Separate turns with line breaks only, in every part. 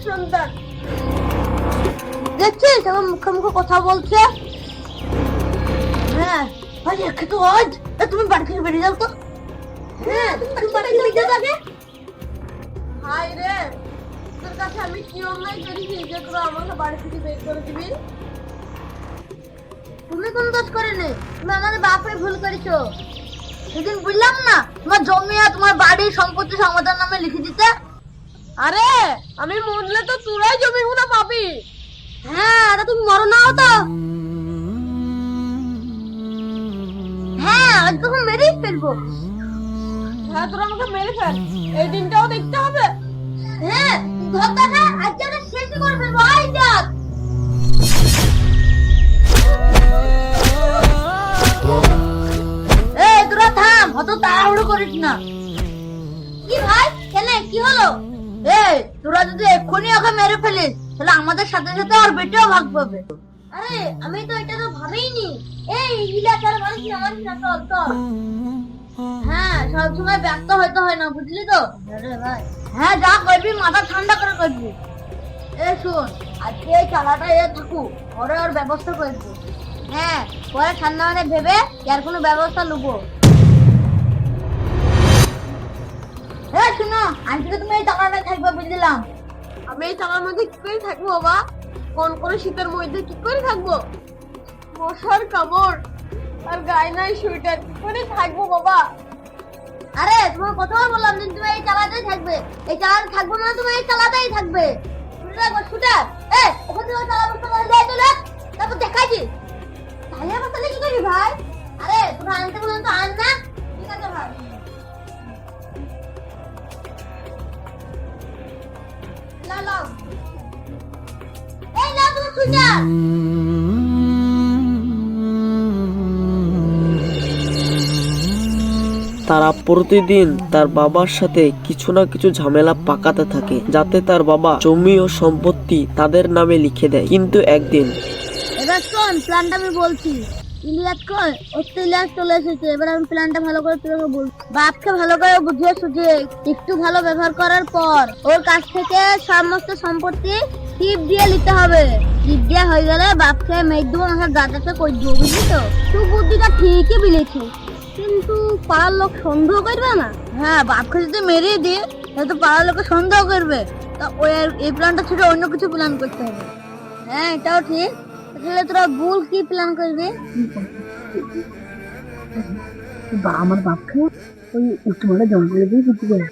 সন্তান। দেখছিস আমার মুখে মুখে কথা বলছে। হ্যাঁ ভাই একটু তো আজ তুমি বাড়ি থেকে বেরিয়ে যাও তো। হ্যাঁ তুমি বাড়ি থেকে বেরিয়ে যাবে। হাই রে, তোর কাছে আমি কি অন্যায় করেছি যে তোরা আমাকে বাড়ি থেকে বের করে দিবি? তুমি কোন দোষ করেনি, তুমি আমাদের বাপরে ভুল করেছো। সেদিন বললাম না তোমার জমি আর তোমার বাড়ির সম্পত্তি আমাদের নামে লিখে দিতে। আরে আমি মরলে তো তোরাই জমিগুলো পাবি। হ্যাঁ আরে তুমি মরো নাও তো। হ্যাঁ আজ তোকে মেরেই ফেলবো। হ্যাঁ তোরা আমাকে মেরে ফেল, এই দিনটাও দেখতে হবে। হ্যাঁ ধর দেখা আজকে আমরা শেষ করে ফেলবো। আই যাক এই তোরা থাম, অত তাড়াহুড়ো করিস না। কি ভাই কেন কি হলো? এই তোরা যদি এক্ষুনি ওকে মেরে ফেলিস তাহলে আমাদের সাথে সাথে আর বেটেও ভাগ পাবে। আরে আমি তো এটা তো ভাবিনি। এই ইলাকার মানুষ আমার সাথে অত হ্যাঁ সব সময় ব্যস্ত হয়তো হয় না, বুঝলি তো? আরে ভাই হ্যাঁ যা করবি মাথা ঠান্ডা করে করবি। এ শোন আজকে এই চালাটা এ থাকুক, পরে ওর ব্যবস্থা করবো। হ্যাঁ পরে ঠান্ডা মানে ভেবে এর কোনো ব্যবস্থা নেবো। হ্যাঁ শোনো আজকে তুমি এই টাকাটা থাকবে বুঝলাম। আমি এই টাকার মধ্যে কি করে থাকবো বাবা? কোন কোন শীতের মধ্যে কি করে থাকবো? মশার কামড় আর গায়ে নাই সোয়েটার, কি করে থাকবো বাবা? আরে তোমার কথাও বললাম যে তুমি এই চালাতেই থাকবে। এই চালাতে থাকবো না, তুমি এই চালাতেই থাকবে। শুটার এই ওখান থেকে চালা বসতে বলে যাই তো লাগ, তারপর দেখাইছি তাহলে আবার তাহলে কি করি ভাই? আরে তোমরা আনতে বলেন তো আন না। ঠিক আছে ভাই লাও লাও এই লাও তুমি শুটার।
তারা প্রতিদিন তার বাবার সাথে কিছু না কিছু ঝামেলা পাকাতে থাকে যাতে তার বাবা জমি ও সম্পত্তি তাদের নামে লিখে দেয়। কিন্তু একদিন
এবার শোন প্ল্যানটা আমি বলছি। ইলিয়াস কই ইলিয়াস চলে এসেছে। এবার আমি প্ল্যানটা ভালো করে তোকে বলছি। বাপকে ভালো করে বুঝিয়ে সুঝিয়ে একটু ভালো ব্যবহার করার পর ওর কাছ থেকে সমস্ত সম্পত্তি টিপ দিয়ে নিতে হবে। টিপ দেওয়া হয়ে গেলে বাপকে মেঘ দেবো, আমাকে গাটাকে কই দেবো, বুঝলি তো? তুই বুদ্ধিটা ঠিকই বিলেছিস, কিন্তু পাড়ার লোক সন্দেহ করবে না? হ্যাঁ বাপকে যদি মেরে দিই তাহলে তো পাড়ার লোকে সন্দেহ করবে। তা ওই এই প্ল্যানটা ছেড়ে অন্য কিছু প্ল্যান করতে হবে। হ্যাঁ এটাও ঠিক। তাহলে তোরা ভুল কি প্ল্যান করবি? আমার বাপকে ওই একটু মানে জঙ্গলে দিয়ে বুঝতে পারে।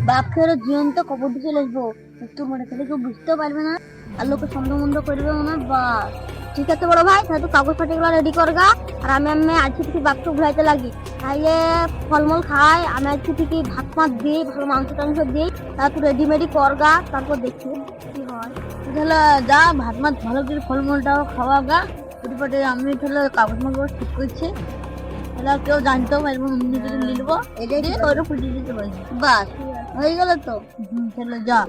বাপকে ওরা জীবন্ত কবর দিয়ে চলে আসবো একটু মনে, তাহলে কেউ বুঝতেও পারবে না আর লোকে সন্দেহ মন্দ করবে না। বা ঠিক আছে বড় ভাই, তাহলে তো কাগজ পাতিগুলো রেডি করগা। আর আমি আজকে থেকে বাপকে ঘুরাইতে লাগি, খাইয়ে ফলমূল খাই। আমি আজকে থেকে ভাত মাছ দিই, ভালো মাংস টাংস দিই। তারপর রেডিমেডি করগা, তারপর দেখি কি হয়। তাহলে যা ভাত মাছ ভালো করে ফলমূলটাও খাওয়া গা। পটে আমি তাহলে কাগজ মাগজ ঠিক করছি, তাহলে কেউ জানতেও পারবো না। নিজেকে লিখবো এটাই দিয়ে ওইটা ফুটিয়ে দিতে পারবো। বাস হয়ে গেল তো। তাহলে যা।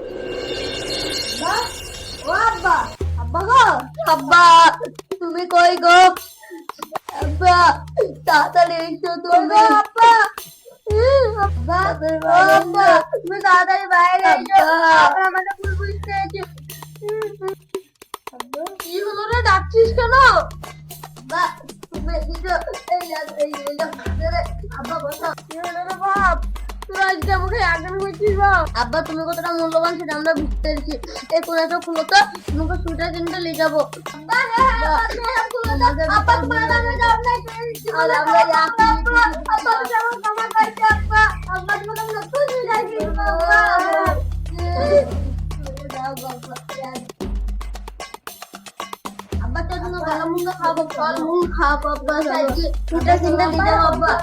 ও আব্বা, আব্বা গো, আব্বা তুমি কই গো? আব্বা তাড়াতাড়ি এসো তুমি। আব্বা আব্বা আব্বা তুমি তাড়াতাড়ি বাইরে এসো, আব্বা আমাকে ভুল বুঝতে হয়েছে। কি হলো রে, ডাকছিস কেন? আব্বা তুমি এসো, আব্বা বসো। কি হলো রে বাপ, তোরা আজকে আমাকে আগে বলছিস বাপ? আব্বা তুমি কতটা মূল্যবান সেটা আমরা বুঝতে পেরেছি। এই কোনাটা খুলো তো, তোমাকে সুইটার কিনতে নিয়ে যাবো। আব্বা খুলো তো, আব্বা তোমার নামে যাও না। আব্বা যেমন ক্ষমা করছে আব্বা, আব্বা তোমাকে আমি নতুন সুইটার কিনবো। আব্বা তো তুমি ভালো মন্দ খাবো, ফল মূল খাবো। আব্বা সুইটার কিনতে নিয়ে যাবো আব্বা।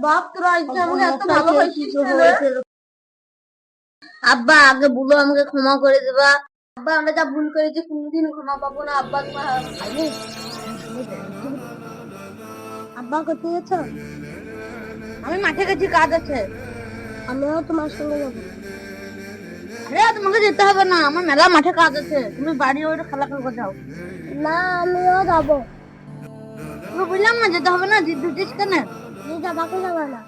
বাপ তোরা আজকে আমাকে এত ভালোবাসিস কেন? আব্বা আগে বলো আমাকে ক্ষমা করে দেবা। আব্বা আমরা যা ভুল করেছি কোনোদিন ক্ষমা পাবো না। আব্বা তোমার আব্বা কোথায় গেছো? আমি মাঠে গেছি, কাজ আছে। আমিও তোমার সঙ্গে যাবো। আরে তোমাকে যেতে হবে না, আমার মেলা মাঠে কাজ আছে। তুমি বাড়ি ওইটা খালা খালা যাও না। আমিও যাবো। তুমি বললাম না যেতে হবে না, জিদ দিচ্ছিস কেন? বাবাকে যাবে না।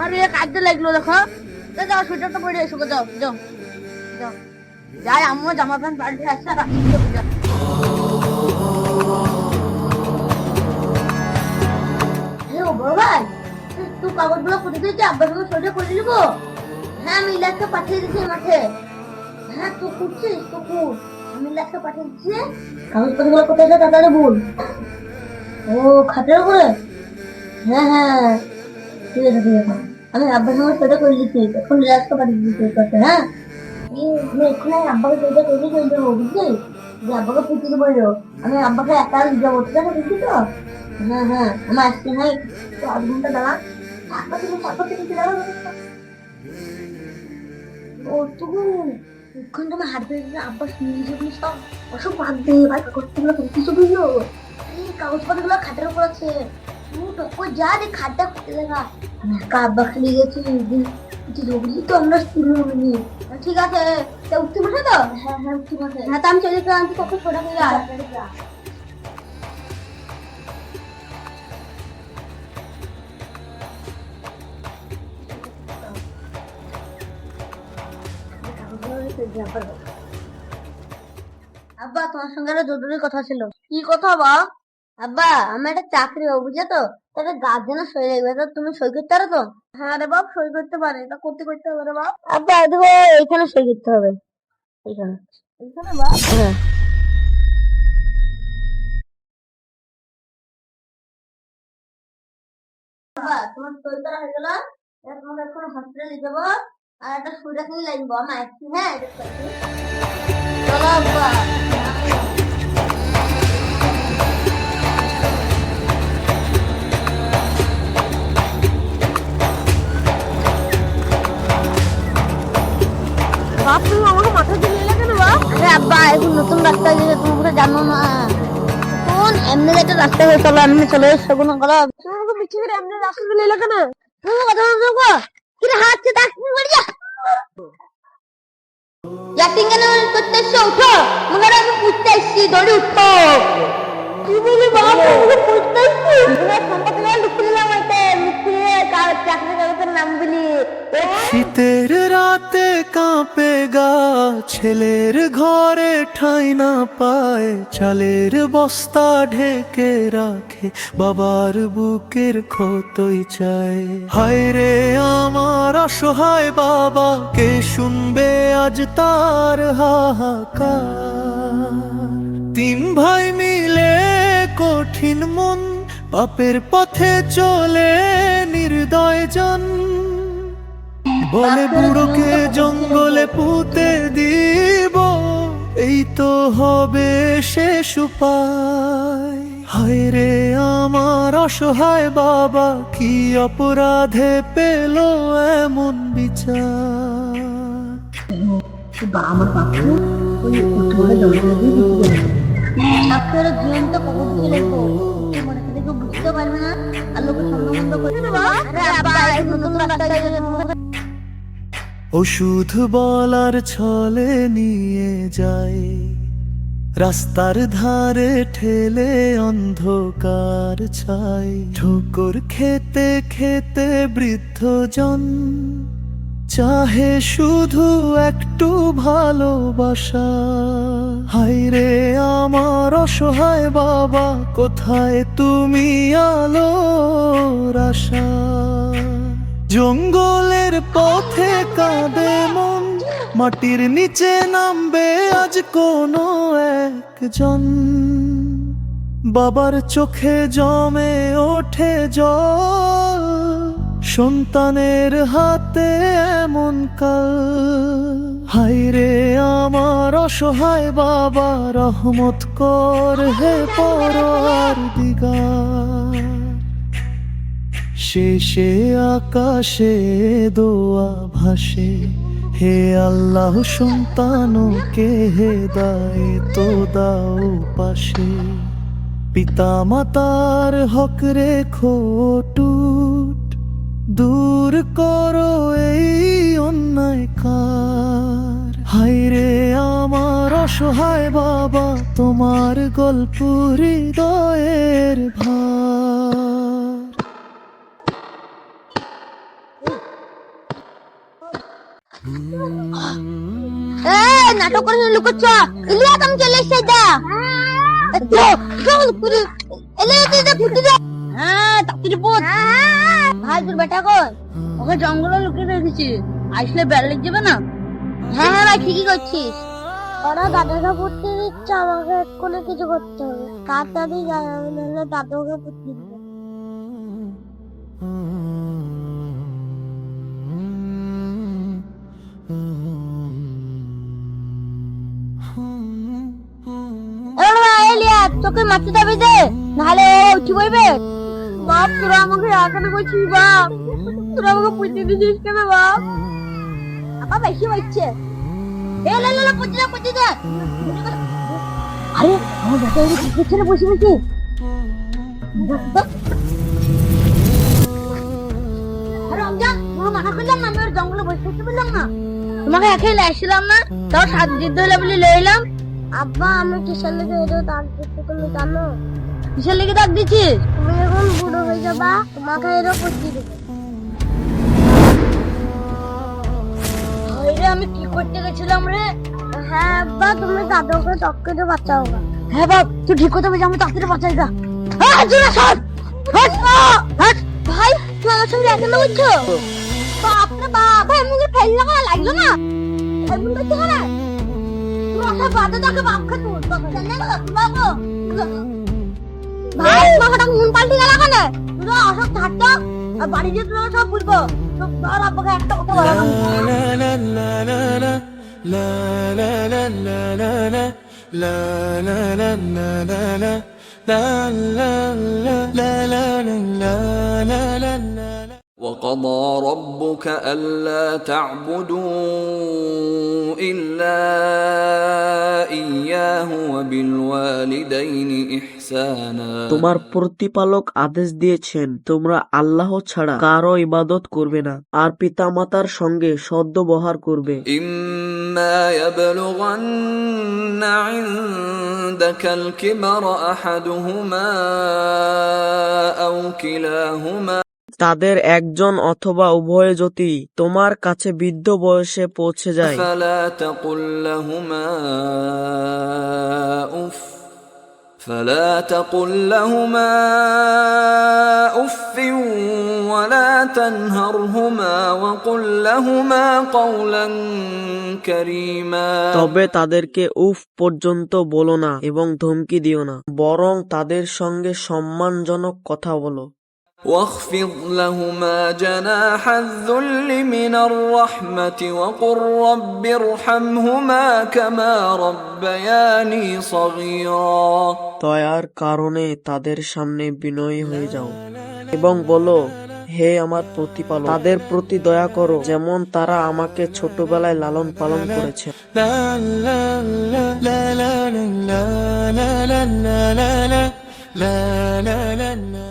আরে কাজে লাগলো দেখো। যাও সোয়েটারটা পরে এসো, যাও যাও যাও। যাই আম্মু জামা প্যান্ট পাল্টে আসছে আর আসছে। হ্যালো বড় ভাই, তুই কাগজগুলো কোথায় দিয়েছি? আব্বার সঙ্গে সোয়েটার করে নিবো। হ্যাঁ আমি ইলাজকে পাঠিয়ে দিচ্ছি মাঠে। হ্যাঁ তুই করছিস তো কর, আমি ইলাজকে পাঠিয়ে দিচ্ছি। কাগজপত্রগুলো কোথায় আছে তাড়াতাড়ি বল। ও খাটের উপরে? হ্যাঁ হ্যাঁ ঠিক আছে ঠিক আছে, আমি আব্বার সঙ্গে সোয়েটার করে দিচ্ছি, এখন ইলাজকে পাঠিয়ে দিচ্ছি করতে। হ্যাঁ আমি এক্ষুনি আব্বাকে সোয়েটার করে দিয়ে চলে যাবো, বুঝলি? যে আব্বাকে পুঁতিতে বললো আমি আব্বাকে একা যাবো, ঠিক আছে বুঝলি তো? হ্যাঁ হ্যাঁ আমি আসছি। হ্যাঁ তো 8 ঘন্টা দাঁড়া। ও তবু ওখান তুমি হাত ধরে আব্বা শুনে যেগুলো সব ওসব বাদ দে ভাই, কাগজপত্রগুলো কিছু বুঝলো? এই কাগজপত্রগুলো খাটের উপর আছে, ওই যা রে খাটটা খুঁজে দেখা। আমি একা আব্বা খেলে গেছি কিছু বুঝলি তো, আমরা স্কুলে উঠিনি। ঠিক আছে তা উঠতে বসে তো? হ্যাঁ হ্যাঁ উঠতে বসে। হ্যাঁ তা আমি চলে গেলাম, তুই কত ছোটা করে আর আব্বা তোমার সঙ্গে একটা জরুরি কথা ছিল। কি কথা বা? আব্বা আমার একটা চাকরি হবে বুঝছো তো, তাহলে গার্জেনের সই লাগবে, তো তুমি সই করতে পারো তো? হ্যাঁ রে বাপ সই করতে পারে, এটা করতে করতে হবে রে বাপ। আব্বা দেখো এইখানে সই করতে হবে, এইখানে এইখানে বাপ। হ্যাঁ আব্বা তোমার সই করা হয়ে গেল, এবার তোমাকে এখন হসপিটালে যাবো আর একটা সই রাখতে লাগবো। আমার আসছি, হ্যাঁ এটা করছি। চলো আব্বা। বাপ তুমি আমাকে মাথা দিয়ে নিলে কেন বাপ? আরে আব্বা এখন নতুন রাস্তা গেছে, তুমি কোথায় জানো না? কোন এমনি একটা রাস্তা হয়ে চলো, এমনি চলে এসছো কোনো কথা। তুমি আমাকে পিছিয়ে করে এমনি রাস্তা দিয়ে নিলে কেন? তুমি কথা বলছো গো, কিরে হাতছে ডাক্তার বাড়ি যা। ইয়াটিং কেন করতে এসছো? উঠো, মনে আমি পুষতে এসছি, দৌড়ে উঠো। কি বলি বাপ, তুমি পুষতে এসছি? তোমার সম্পত্তি না ঢুকে নিলাম এতে, মুখিয়ে চাকরি কাগজের নাম বলি।
শীতের রাতে কাঁপে গা, ছেলের ঘরে ঠাঁই না পায়, চালের বস্তা ঢেকে রাখে, বাবার বুকের ক্ষতই চায়। হায় রে আমার অসহায় বাবা, কে শুনবে আজ তার হাহাকার? 3 ভাই মিলে কঠিন মন, পাপের পথে চলে নির্দয় জন, বলে বুড়োকে জঙ্গলে পুঁতে দিব, এই তো হবে শেষ উপায়। হায় রে আমার অসহায় বাবা, কি অপরাধে পেল এমন বিচার?
আমার বাপকে ওই উঠোনে জঙ্গলে দিয়ে দিতে গেল। ডাক্তার জীবনটা কবর দিয়ে লেখো, মনে থেকে কেউ বুঝতে পারবে না আর লোকে সম্বন্ধ করে না। নতুন রাস্তা গেলে
ওষুধ বলার ছলে নিয়ে যায়, রাস্তার ধারে ঠেলে অন্ধকার ছাই, ঠোকর খেতে খেতে বৃদ্ধজন চাহে শুধু একটু ভালোবাসা। হায় রে আমার অসহায় বাবা, কোথায় তুমি আলোর আশা? জঙ্গলের পথে কাঁদে মন, মাটির নিচে নামবে আজ কোনো একজন, বাবার চোখে জমে ওঠে জল, সন্তানের হাতে এমন কাল। হায় রে আমার অসহায় বাবা, রহমত কর হে পরওয়ারদিগার। শেষে আকাশে দোয়া ভাসে, হে আল্লাহ সন্তানকে হেদায়েত দাও পাশে। পিতা মাতার হক রেখো টুট, দূর করো এই অন্যায় কার। হায় রে আমার অসহায় বাবা, তোমার গল্প হৃদয়ের ভার।
নাটক করে লুকোচ্ছ, ইলিয়া তুমি চলে এসে যা। হ্যাঁ তাড়াতাড়ি পড়। ভাই তোর বেটা কই? ওকে জঙ্গলে লুকিয়ে রেখেছি, আসলে বেল লেগে যাবে না? হ্যাঁ হ্যাঁ ভাই ঠিকই করছিস। ওরা দাদাকে পড়তে দিচ্ছে, আমাকে এক্ষুনি কিছু করতে হবে। তাড়াতাড়ি দাদাকে পড়তে দিবে। তোকে মারতে যাবে যে, নাহলে উঠে পড়বে। বাপ তোরা আমাকে রাগাতে বলছিস, বাপ তোরা আমাকে পুঁতে দিয়েছিস কেন বাপ? আপা বেশি হচ্ছে। আরে আমার বেটা ছেলে বসে বসে মানা করলাম না, আমি ওর জঙ্গলে বসে থাকতে পারলাম না। তোমাকে একাই আসছিলাম না, তাও সাত যুদ্ধ হলে বলে লইলাম। আব্বা আমি কিসের লেগে ডাক দিচ্ছি তুমি জানো? কিসের লেগে ডাক দিচ্ছিস? তুমি এখন বুড়ো হয়ে যাবা, তোমাকে এরও করতে দেবো। আমি কি করতে গেছিলাম রে? হ্যাঁ আব্বা তুমি দাদাকে চক্করে বাঁচাও। হ্যাঁ বাপ তুই ঠিক কথা বলছিস, আমি তাড়াতাড়ি বাঁচাই গা। ভাই তুই আমার সঙ্গে একা বলছো? বাপরে বাপ, ভাই মুখে ফেললে না লাগলো না? এমন করতে পারে? তুই আসা বাদে তাকে বাপ খেতে উঠবো। ভাই তোমার হঠাৎ মন পাল্টে গেল কেন? তুই অসব থাকতো আর বাড়ি যেতে সব বুঝবো। তোর আব্বাকে একটা কথা বলো না।
وقضى ربك ألا تعبدوا إلا إياه وبالوالدين إحسانا
তোমার প্রতিপালক আদেশ দিয়েছেন তোমরা আল্লাহ ছাড়া কারো ইবাদত করবে না আর পিতামাতার সঙ্গে সদ্ব্যবহার করবে।
إما يبلغن عندك الكبر أحدهما أو كلاهما
তাদের একজন অথবা উভয়ে যদি তোমার কাছে বৃদ্ধ বয়সে পৌঁছে যায়
فلا تقل لهما أف ولا تنهرهما وقل لهما قولا كريما
তবে তাদেরকে উফ পর্যন্ত বলো না এবং ধমকি দিও না, বরং তাদের সঙ্গে সম্মানজনক কথা বলো।
واخفض لهما جناح الذل من الرحمة وقل رب ارحمهما كما ربياني صغيرا
দয়ার কারণে তাদের সামনে বিনয়ী হয়ে যাও এবং বলো, হে আমার প্রতিপালক তাদের প্রতি দয়া করো যেমন তারা আমাকে ছোটবেলায় লালন পালন করেছে।
la la la la